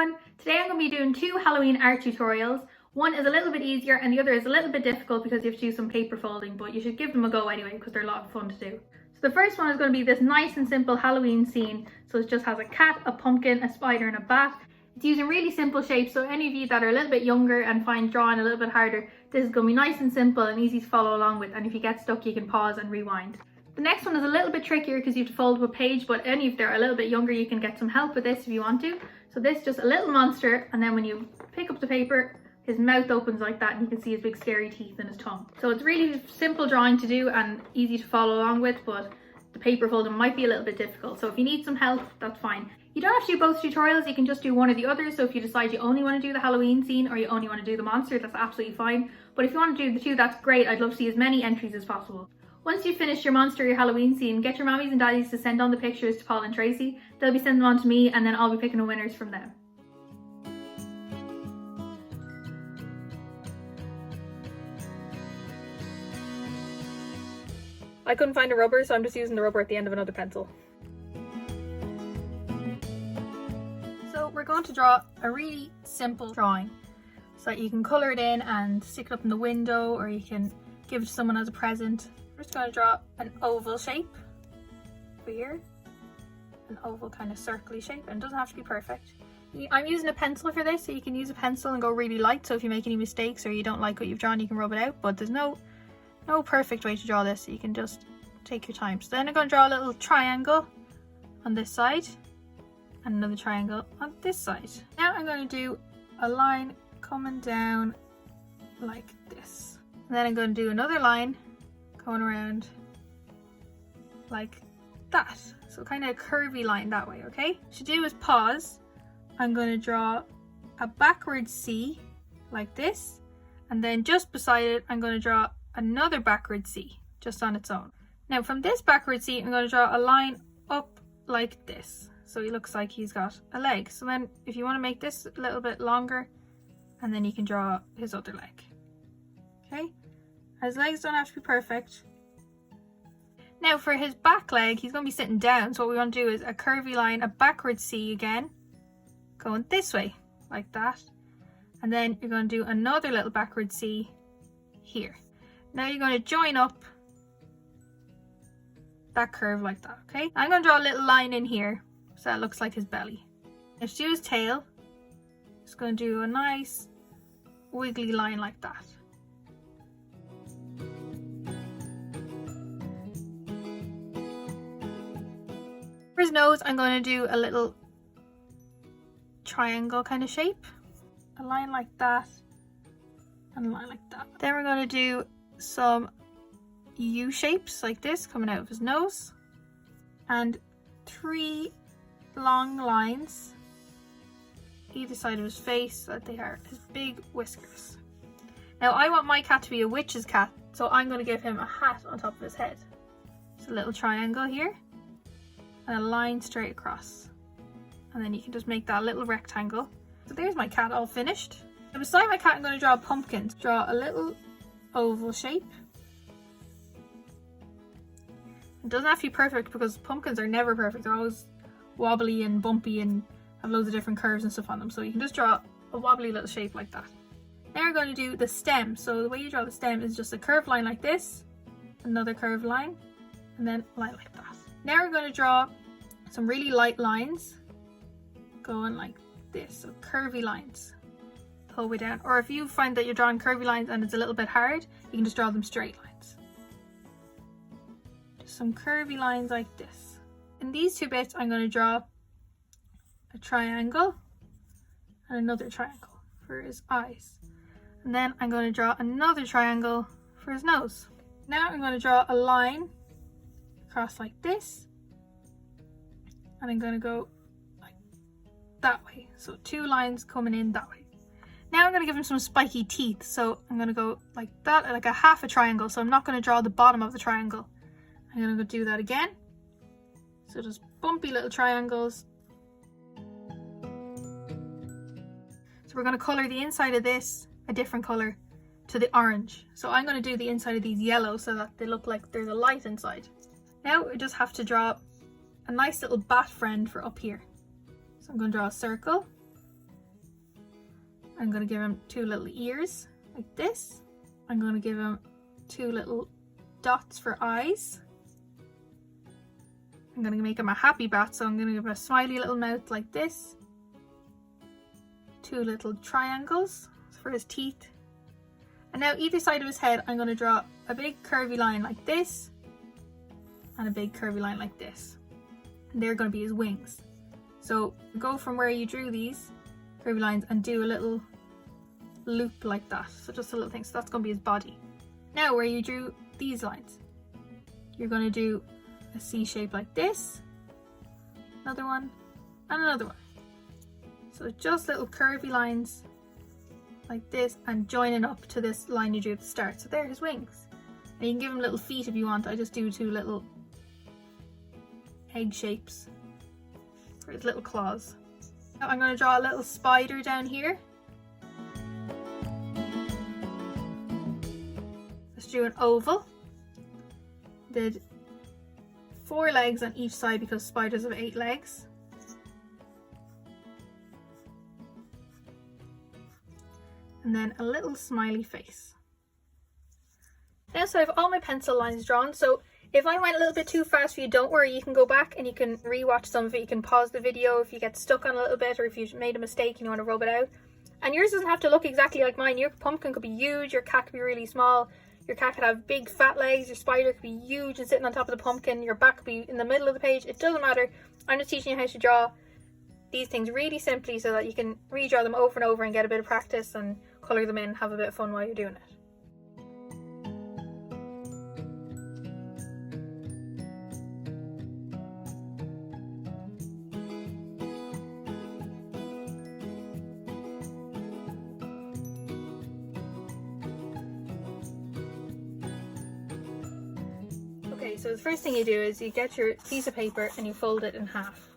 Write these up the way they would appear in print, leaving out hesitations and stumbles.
everyone! Today I'm going to be doing two Halloween art tutorials. One is a little bit easier and the other is a little bit difficult because you have to do some paper folding, but you should give them a go anyway because they're a lot of fun to do. So the first one is going to be this nice and simple Halloween scene. So it just has a cat, a pumpkin, a spider and a bat. It's using really simple shapes, so any of you that are a little bit younger and find drawing a little bit harder, this is going to be nice and simple and easy to follow along with, and if you get stuck you can pause and rewind. The next one is a little bit trickier because you have to fold up a page, but any if they're a little bit younger you can get some help with this if you want to. So this is just a little monster, and then when you pick up the paper, his mouth opens like that and you can see his big scary teeth and his tongue. So it's really simple drawing to do and easy to follow along with, but the paper folding might be a little bit difficult. So if you need some help, that's fine. You don't have to do both tutorials, you can just do one or the other. So if you decide you only want to do the Halloween scene or you only want to do the monster, that's absolutely fine. But if you want to do the two, that's great. I'd love to see as many entries as possible. Once you've finished your monster or your Halloween scene, get your mommies and daddies to send on the pictures to Paul and Tracy. They'll be sending them on to me and then I'll be picking the winners from them. I couldn't find a rubber, so I'm just using the rubber at the end of another pencil. So we're going to draw a really simple drawing so that you can colour it in and stick it up in the window, or you can give it to someone as a present. We're just going to draw an oval shape over here, an oval kind of circly shape, and it doesn't have to be perfect. I'm using a pencil for this, so you can use a pencil and go really light, so if you make any mistakes or you don't like what you've drawn you can rub it out, but there's no perfect way to draw this, so you can just take your time. So then I'm going to draw a little triangle on this side and another triangle on this side. Now I'm going to do a line coming down like this, and then I'm going to do another line going around like that, so kind of a curvy line that way. Okay, what you should do is pause. I'm going to draw a backward C like this, and then just beside it I'm going to draw another backward C just on its own. Now from this backward C I'm going to draw a line up like this, so he looks like he's got a leg. So then if you want to make this a little bit longer, and then you can draw his other leg. Okay, his legs don't have to be perfect. Now for his back leg, he's going to be sitting down, so what we want to do is a curvy line, a backward C again, going this way like that, and then you're going to do another little backward C here. Now you're going to join up that curve like that. Okay, I'm going to draw a little line in here so it looks like his belly. Now to do his tail, just going to do a nice wiggly line like that. For his nose, I'm going to do a little triangle kind of shape, a line like that and a line like that. Then we're going to do some U shapes like this coming out of his nose, and 3 long lines either side of his face so that they are his big whiskers. Now I want my cat to be a witch's cat, so I'm going to give him a hat on top of his head. So a little triangle here and a line straight across, and then you can just make that little rectangle. So there's my cat all finished. And beside my cat I'm going to draw a pumpkin. Draw a little oval shape. It doesn't have to be perfect because pumpkins are never perfect. They're always wobbly and bumpy and have loads of different curves and stuff on them, so you can just draw a wobbly little shape like that. Now we're going to do the stem. So the way you draw the stem is just a curved line like this, another curved line, and then a line like that. Now we're going to draw some really light lines going like this, so curvy lines the whole way down. Or if you find that you're drawing curvy lines and it's a little bit hard, you can just draw them straight lines. Just some curvy lines like this. In these two bits I'm going to draw a triangle and another triangle for his eyes, and then I'm going to draw another triangle for his nose. Now I'm going to draw a line across like this, and I'm going to go like that way, so 2 lines coming in that way. Now I'm going to give him some spiky teeth, so I'm going to go like that, like a half a triangle, so I'm not going to draw the bottom of the triangle. I'm going to go do that again, so just bumpy little triangles. So we're going to colour the inside of this a different colour to the orange. So I'm going to do the inside of these yellow so that they look like there's a light inside. Now we just have to draw a nice little bat friend for up here. So I'm going to draw a circle I'm going to give him 2 little ears like this. I'm going to give him 2 little dots for eyes. I'm going to make him a happy bat, so I'm going to give him a smiley little mouth like this. 2 little triangles for his teeth. And now either side of his head, I'm going to draw a big curvy line like this and a big curvy line like this. And they're going to be his wings. So go from where you drew these curvy lines and do a little loop like that. So just a little thing. So that's going to be his body. Now where you drew these lines, you're going to do a C shape like this, another one, and another one. So just little curvy lines like this and joining up to this line you drew at the start. So there are his wings. And you can give him little feet if you want. I just do 2 little egg shapes for his little claws. Now I'm going to draw a little spider down here. Let's do an oval. Did 4 legs on each side because spiders have 8 legs. And then a little smiley face. Now, so I have all my pencil lines drawn. So if I went a little bit too fast for you, don't worry, you can go back and you can rewatch some of it. You can pause the video if you get stuck on a little bit, or if you made a mistake and you want to rub it out. And yours doesn't have to look exactly like mine. Your pumpkin could be huge, your cat could be really small, your cat could have big fat legs, your spider could be huge and sitting on top of the pumpkin, your bat could be in the middle of the page. It doesn't matter. I'm just teaching you how to draw these things really simply so that you can redraw them over and over and get a bit of practice and colour them in and have a bit of fun while you're doing it. Okay, so the first thing you do is you get your piece of paper and you fold it in half.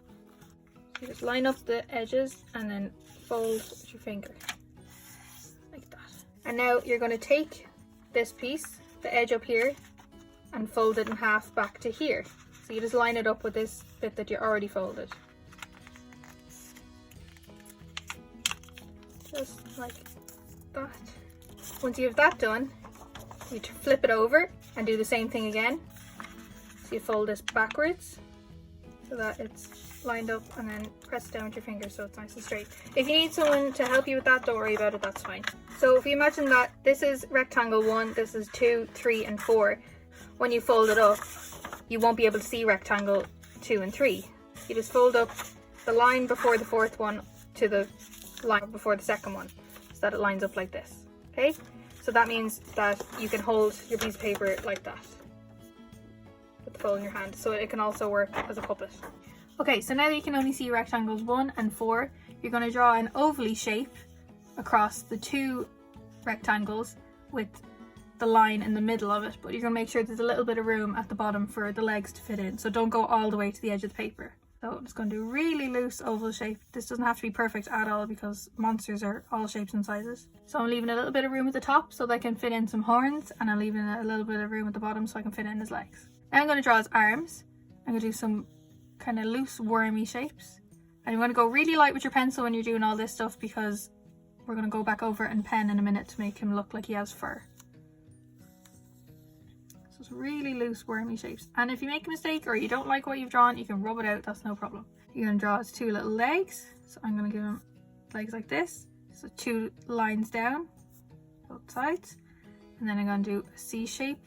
You just line up the edges and then fold with your finger. Like that. And now you're going to take this piece, the edge up here, and fold it in half back to here. So you just line it up with this bit that you already folded. Just like that. Once you have that done, you flip it over and do the same thing again. So you fold this backwards so that it's lined up, and then press it down with your finger so it's nice and straight. If you need someone to help you with that, don't worry about it, that's fine. So if you imagine that this is rectangle 1, this is 2, 3 and 4, when you fold it up you won't be able to see rectangle 2 and 3. You just fold up the line before the 4th one to the line before the 2nd one so that it lines up like this. Okay, so that means that you can hold your piece of paper like that with the fold in your hand, so it can also work as a puppet. Okay, so now that you can only see rectangles 1 and 4, you're going to draw an ovally shape across the 2 rectangles with the line in the middle of it, but you're going to make sure there's a little bit of room at the bottom for the legs to fit in, so don't go all the way to the edge of the paper. So I'm just going to do a really loose oval shape. This doesn't have to be perfect at all because monsters are all shapes and sizes. So I'm leaving a little bit of room at the top so they can fit in some horns, and I'm leaving a little bit of room at the bottom so I can fit in his legs. Now I'm going to draw his arms. I'm going to do some kind of loose wormy shapes, and you want to go really light with your pencil when you're doing all this stuff because we're going to go back over it and pen in a minute to make him look like he has fur. So it's really loose wormy shapes, and if you make a mistake or you don't like what you've drawn, you can rub it out, that's no problem. You're going to draw his 2 little legs, so I'm going to give him legs like this, so 2 lines down both sides, and then I'm going to do a C shape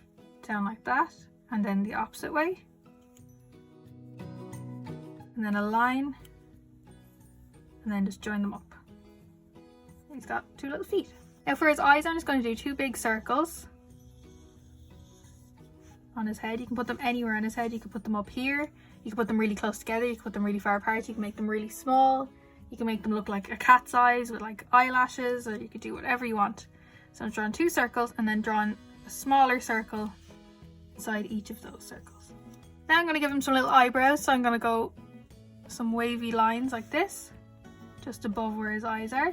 down like that, and then the opposite way, and then a line, and then just join them up. He's got 2 little feet. Now for his eyes, I'm just going to do 2 big circles on his head. You can put them anywhere on his head. You can put them up here, you can put them really close together, you can put them really far apart, you can make them really small, you can make them look like a cat's eyes with like eyelashes, or you could do whatever you want. So I'm drawing 2 circles and then drawing a smaller circle inside each of those circles. Now I'm going to give him some little eyebrows, so I'm going to go some wavy lines like this just above where his eyes are.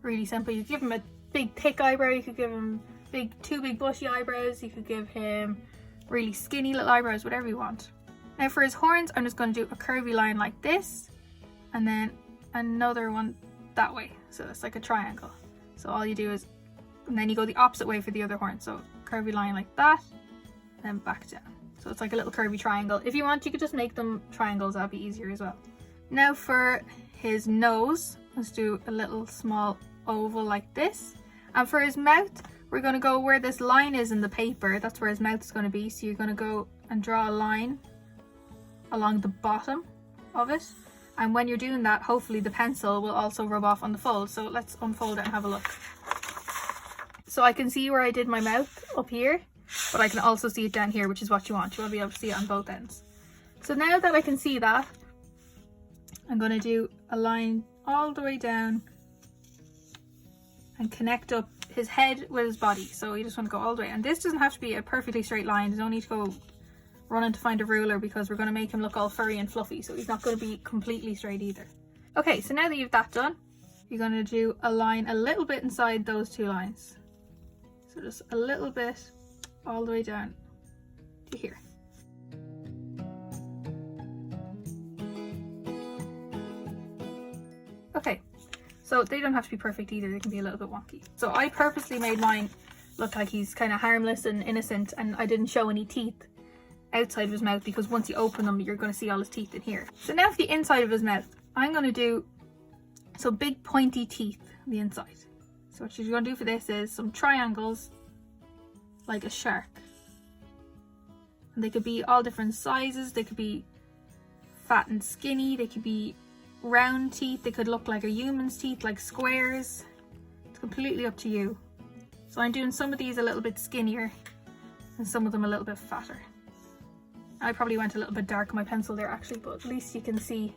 Really simple. You could give him a big thick eyebrow, you could give him 2 big bushy eyebrows, you could give him really skinny little eyebrows, whatever you want. Now for his horns, I'm just going to do a curvy line like this, and then another one that way. So it's like a triangle. So all you do is, and then you go the opposite way for the other horn. So curvy line like that, then back down. So it's like a little curvy triangle. If you want, you could just make them triangles, that'd be easier as well. Now for his nose, let's do a little small oval like this. And for his mouth, we're going to go where this line is in the paper. That's where his mouth is going to be. So you're going to go and draw a line along the bottom of it. And when you're doing that, hopefully the pencil will also rub off on the fold. So let's unfold it and have a look. So I can see where I did my mouth up here, but I can also see it down here, which is what you want. You want to be able to see it on both ends. So now that I can see that, I'm going to do a line all the way down and connect up his head with his body. So you just want to go all the way. And this doesn't have to be a perfectly straight line. You don't need to go running to find a ruler, because we're going to make him look all furry and fluffy. So he's not going to be completely straight either. Okay, so now that you've that done, you're going to do a line a little bit inside those two lines. So just a little bit all the way down to here. Okay, so they don't have to be perfect either, they can be a little bit wonky. So I purposely made mine look like he's kind of harmless and innocent, and I didn't show any teeth outside of his mouth, because once you open them you're going to see all his teeth in here. So now for the inside of his mouth, I'm going to do some big pointy teeth on the inside. So what you're going to do for this is some triangles like a shark. And they could be all different sizes. They could be fat and skinny, they could be round teeth, they could look like a human's teeth, like squares. It's completely up to you. So I'm doing some of these a little bit skinnier and some of them a little bit fatter. I probably went a little bit dark on my pencil there actually, but at least you can see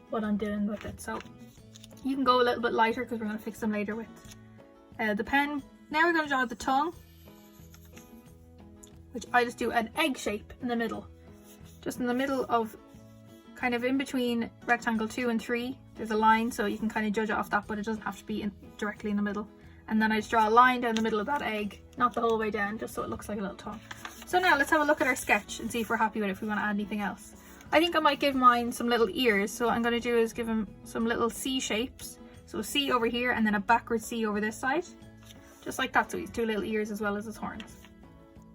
what I'm doing with it. So you can go a little bit lighter because we're going to fix them later with the pen. Now we're going to draw the tongue, which I just do an egg shape in the middle. Just in the middle of, kind of in between rectangle 2 and 3, there's a line, so you can kind of judge it off that, but it doesn't have to be directly in the middle. And then I just draw a line down the middle of that egg, not the whole way down, just so it looks like a little tongue. So now let's have a look at our sketch and see if we're happy with it, if we want to add anything else. I think I might give mine some little ears, so what I'm going to do is give him some little C shapes. So a C over here and then a backward C over this side. Just like that, so he's 2 little ears as well as his horns.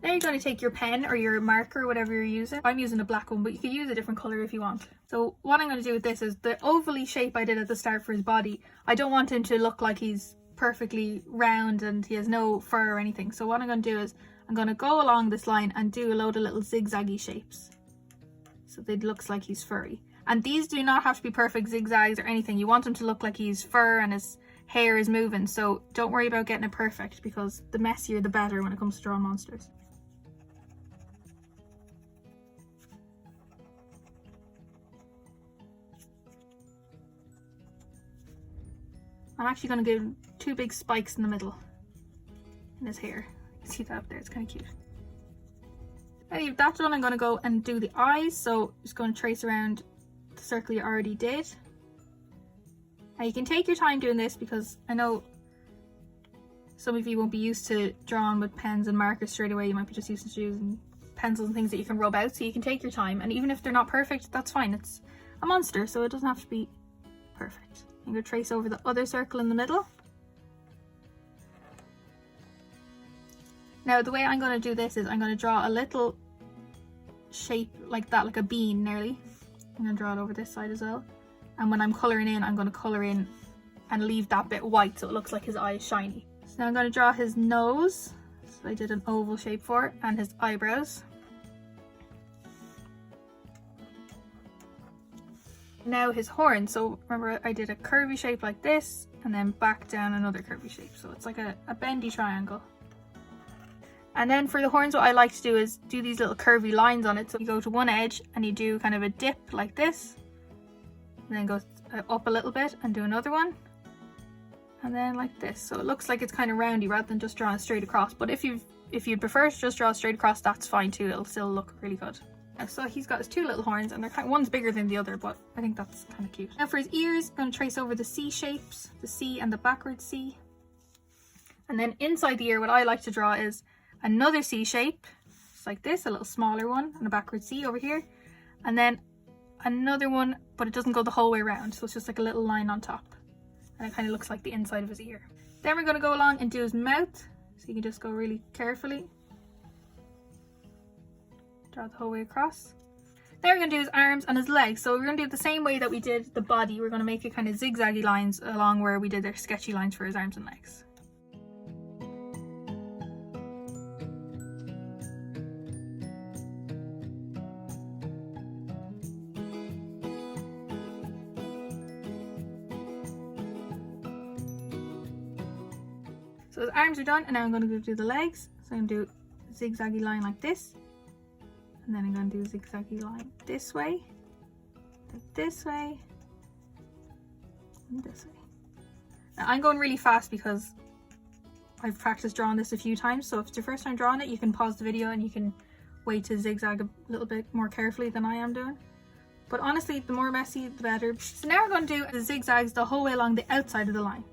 Now you're going to take your pen or your marker, whatever you're using. I'm using a black one, but you could use a different colour if you want. So what I'm going to do with this is the ovally shape I did at the start for his body. I don't want him to look like he's perfectly round and he has no fur or anything. So what I'm going to do is I'm going to go along this line and do a load of little zigzaggy shapes, so that it looks like he's furry. And these do not have to be perfect zigzags or anything. You want him to look like he's fur and his hair is moving. So don't worry about getting it perfect, because the messier the better when it comes to drawing monsters. I'm actually going to give 2 big spikes in the middle in his hair. You can see that up there, it's kind of cute. Now you've that done, I'm going to go and do the eyes. So just going to trace around the circle you already did. Now you can take your time doing this, because I know some of you won't be used to drawing with pens and markers straight away. You might be just used to using pencils and things that you can rub out, so you can take your time. And even if they're not perfect, that's fine. It's a monster, so it doesn't have to be perfect. I'm going to trace over the other circle in the middle. Now the way I'm going to do this is I'm going to draw a little shape like that, like a bean nearly. I'm going to draw it over this side as well. And when I'm colouring in, I'm going to colour in and leave that bit white so it looks like his eye is shiny. So now I'm going to draw his nose. So I did an oval shape for it, and his eyebrows. Now his horn. So remember I did a curvy shape like this and then back down another curvy shape. So it's like a bendy triangle. And then for the horns, what I like to do is do these little curvy lines on it. So you go to one edge and you do kind of a dip like this, and then go up a little bit and do another one, and then like this. So it looks like it's kind of roundy rather than just drawing straight across. But if you'd prefer to just draw straight across, that's fine too. It'll still look really good. So he's got his 2 little horns, and they're one's bigger than the other, but I think that's kind of cute. Now for his ears, I'm going to trace over the C shapes, the C and the backward C. And then inside the ear, what I like to draw is another C shape, just like this, a little smaller one, and a backward C over here. And then another one, but it doesn't go the whole way around, so it's just like a little line on top. and it kind of looks like the inside of his ear. Then we're going to go along and do his mouth, so you can just go really carefully. Draw the whole way across. Now we're going to do his arms and his legs. So we're going to do it the same way that we did the body. We're going to make it kind of zigzaggy lines along where we did their sketchy lines for his arms and legs. So his arms are done, and now I'm going to do the legs. So I'm going to do a zigzaggy line like this. And then I'm going to do a zigzaggy line this way, and this way. Now I'm going really fast because I've practiced drawing this a few times, so if it's your first time drawing it, you can pause the video and you can wait to zigzag a little bit more carefully than I am doing. But honestly, the more messy, the better. So now we're going to do the zigzags the whole way along the outside of the line.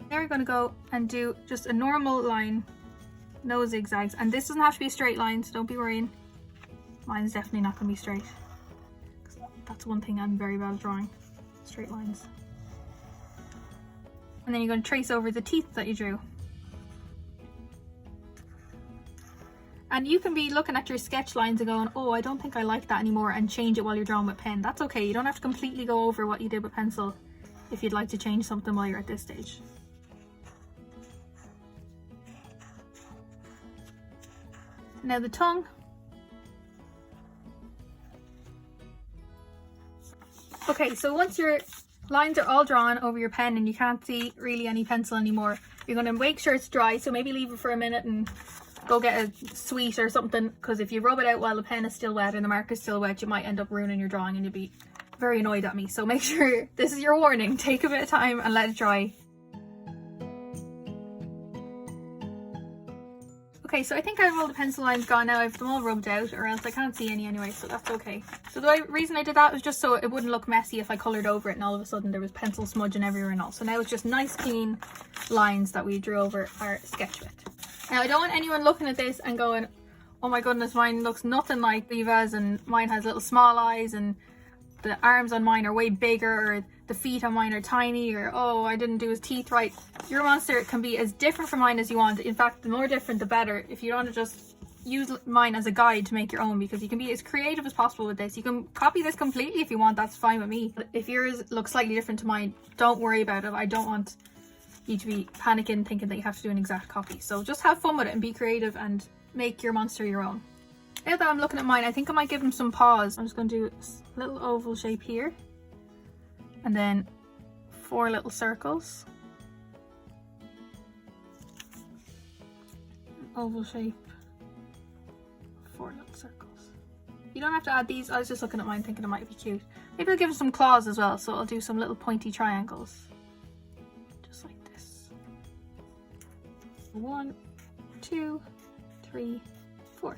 Now we're going to go and do just a normal line, no zigzags, and this doesn't have to be a straight line, so don't be worrying. Mine's definitely not going to be straight. That's one thing I'm very bad at drawing, straight lines. And then you're going to trace over the teeth that you drew. And you can be looking at your sketch lines and going, oh, I don't think I like that anymore, and change it while you're drawing with pen. That's okay, you don't have to completely go over what you did with pencil if you'd like to change something while you're at this stage. Now the tongue. Okay, so once your lines are all drawn over your pen and you can't see really any pencil anymore, you're going to make sure it's dry, so maybe leave it for a minute and go get a sweet or something, because if you rub it out while the pen is still wet and the marker is still wet, you might end up ruining your drawing and you'll be very annoyed at me. So make sure, this is your warning, take a bit of time and let it dry. Okay, so I think I have all the pencil lines gone now. I have them all rubbed out, or else I can't see any anyway, so that's okay. So the reason I did that was just so it wouldn't look messy if I coloured over it and all of a sudden there was pencil smudging everywhere and all. So now it's just nice clean lines that we drew over our sketch with. Now I don't want anyone looking at this and going, oh my goodness, mine looks nothing like Viva's, and mine has little small eyes, and the arms on mine are way bigger, or the feet on mine are tiny, or oh, I didn't do his teeth right. Your monster can be as different from mine as you want. In fact, the more different the better. If you want to just use mine as a guide to make your own, because you can be as creative as possible with this. You can copy this completely if you want, that's fine with me. But if yours looks slightly different to mine, don't worry about it. I don't want you to be panicking thinking that you have to do an exact copy. So just have fun with it and be creative and make your monster your own. Now that I'm looking at mine, I think I might give him some paws. I'm just going to do a little oval shape here, and then 4 little circles. An oval shape, 4 little circles. You don't have to add these. I was just looking at mine thinking it might be cute. Maybe I'll give him some claws as well, so I'll do some little pointy triangles. Just like this. 1, 2, 3, 4.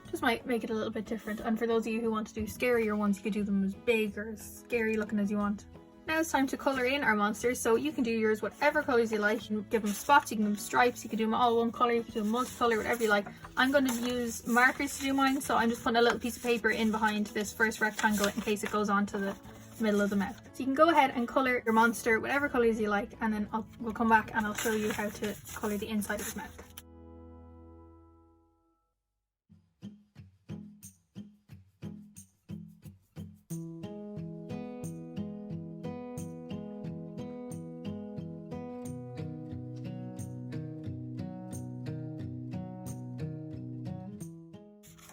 Just might make it a little bit different, and for those of you who want to do scarier ones, you could do them as big or as scary looking as you want. Now it's time to colour in our monsters, so you can do yours whatever colours you like. You can give them spots, you can give them stripes, you can do them all one colour, you can do them multicolour, whatever you like. I'm going to use markers to do mine, so I'm just putting a little piece of paper in behind this first rectangle in case it goes on to the middle of the mouth. So you can go ahead and colour your monster whatever colours you like, and then we'll come back and I'll show you how to colour the inside of his mouth.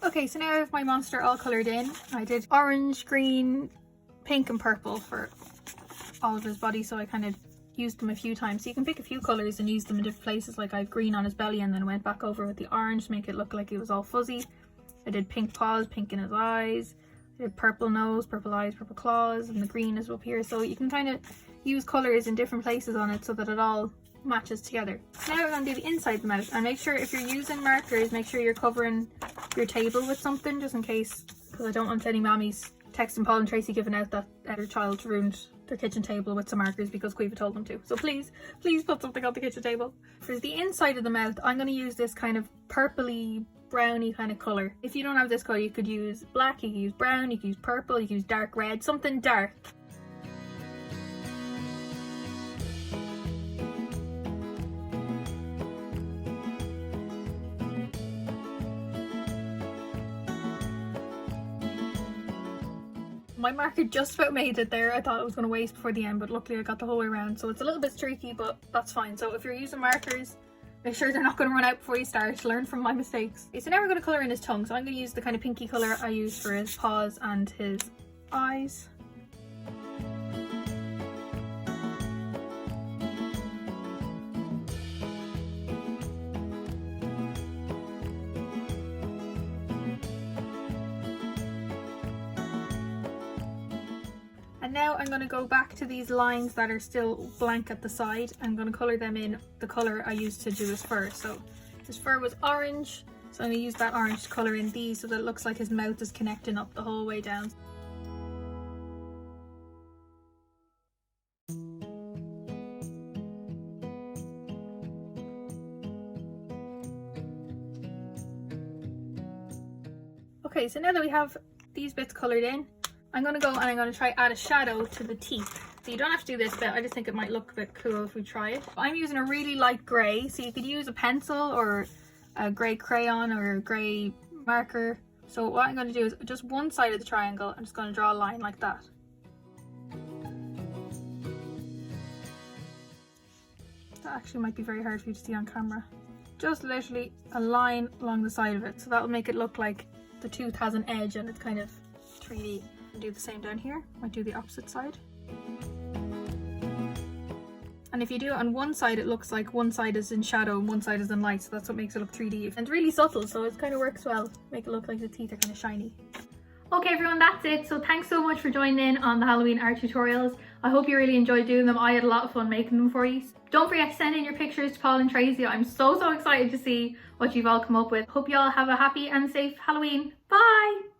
Okay, so now I have my monster all coloured in. I did orange, green, pink and purple for all of his body, so I kind of used them a few times. So you can pick a few colours and use them in different places. Like I have green on his belly and then went back over with the orange to make it look like he was all fuzzy. I did pink paws, pink in his eyes. I did purple nose, purple eyes, purple claws, and the green is up here. So you can kind of use colours in different places on it so that it all matches together. Now we're going to do the inside of the mouth, and make sure if you're using markers, make sure you're covering your table with something, just in case, because I don't want any mammies texting Paul and Tracy giving out that their child ruined their kitchen table with some markers because Caoimhe told them to. So please put something on the kitchen table. For the inside of the mouth, I'm going to use this kind of purpley browny kind of colour. If you don't have this colour, you could use black, you could use brown, you could use purple, you could use dark red, something dark. My marker just about made it there. I thought it was going to waste before the end, but luckily I got the whole way around. So it's a little bit streaky, but that's fine. So if you're using markers, make sure they're not going to run out before you start. Learn from my mistakes. Okay, so now we're going to colour in his tongue. So I'm going to use the kind of pinky colour I used for his paws and his eyes. And now I'm going to go back to these lines that are still blank at the side. I'm going to colour them in the colour I used to do his fur. So his fur was orange, so I'm going to use that orange to colour in these so that it looks like his mouth is connecting up the whole way down. Okay, so now that we have these bits coloured in, I'm going to go and I'm going to try add a shadow to the teeth. So you don't have to do this bit, I just think it might look a bit cool if we try it. I'm using a really light grey, so you could use a pencil or a grey crayon or a grey marker. So what I'm going to do is just one side of the triangle, I'm just going to draw a line like that. That actually might be very hard for you to see on camera. Just literally a line along the side of it, so that will make it look like the tooth has an edge and it's kind of 3D. Do the same down here. Might do the opposite side. And if you do it on one side, it looks like one side is in shadow and one side is in light, so that's what makes it look 3D. And it's really subtle, so it kind of works well. Make it look like the teeth are kind of shiny. Okay everyone, that's it. So thanks so much for joining in on the Halloween art tutorials. I hope you really enjoyed doing them. I had a lot of fun making them for you. Don't forget to send in your pictures to Paul and Tracy. I'm so excited to see what you've all come up with. Hope you all have a happy and safe Halloween. Bye!